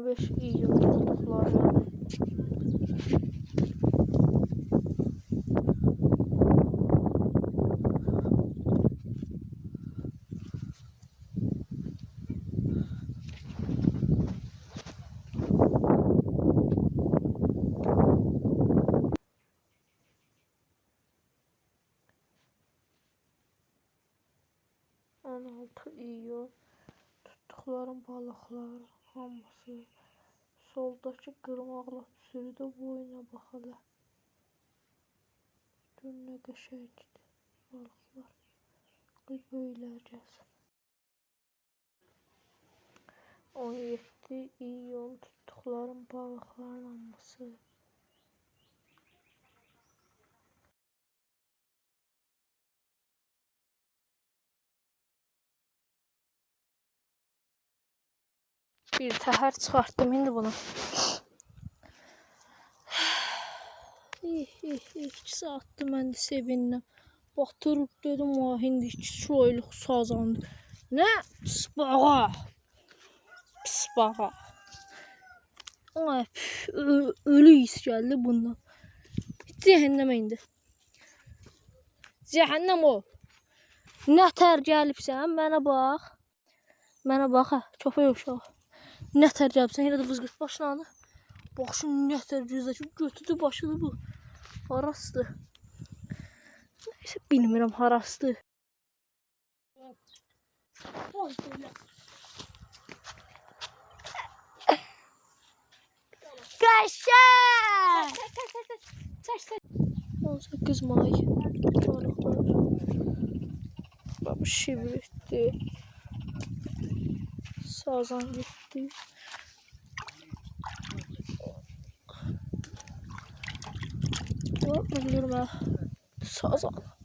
25 iyul tuttukları. İyul tuttuklarım balıklar hamısı. Soldakı qırmaqla sürüdə boyuna bax hələ. Gör nə qəşəngdir balıqlar. Qoy böylər gəlsin. 17 iyul tuttuklarım balıqların hamısı. Bir təhər çıxartdım indi bunu. 2 saatdir mən də sevindim. Batırıb dedim vah indi 2 kiloyluq sazandı. Nə pis bağa. Pis bağa. Ay ölü his gəldi bundan. Cəhənnəmə indi. Cəhənnəm ol. Nətər gəlibsən mənə bax. Mənə bax hə köpək uşaq. Nətər gəlibsən elə də vızqırt başlanı. Bax şimdi nətər gözəkib götürdü başını bu. Harasıdır. Neyse bilmirəm harasıdır. Qəşəng! 18 may. Balıqlar. Bax şibritdi. Sazan gitti. Bilmirəm. Sazan.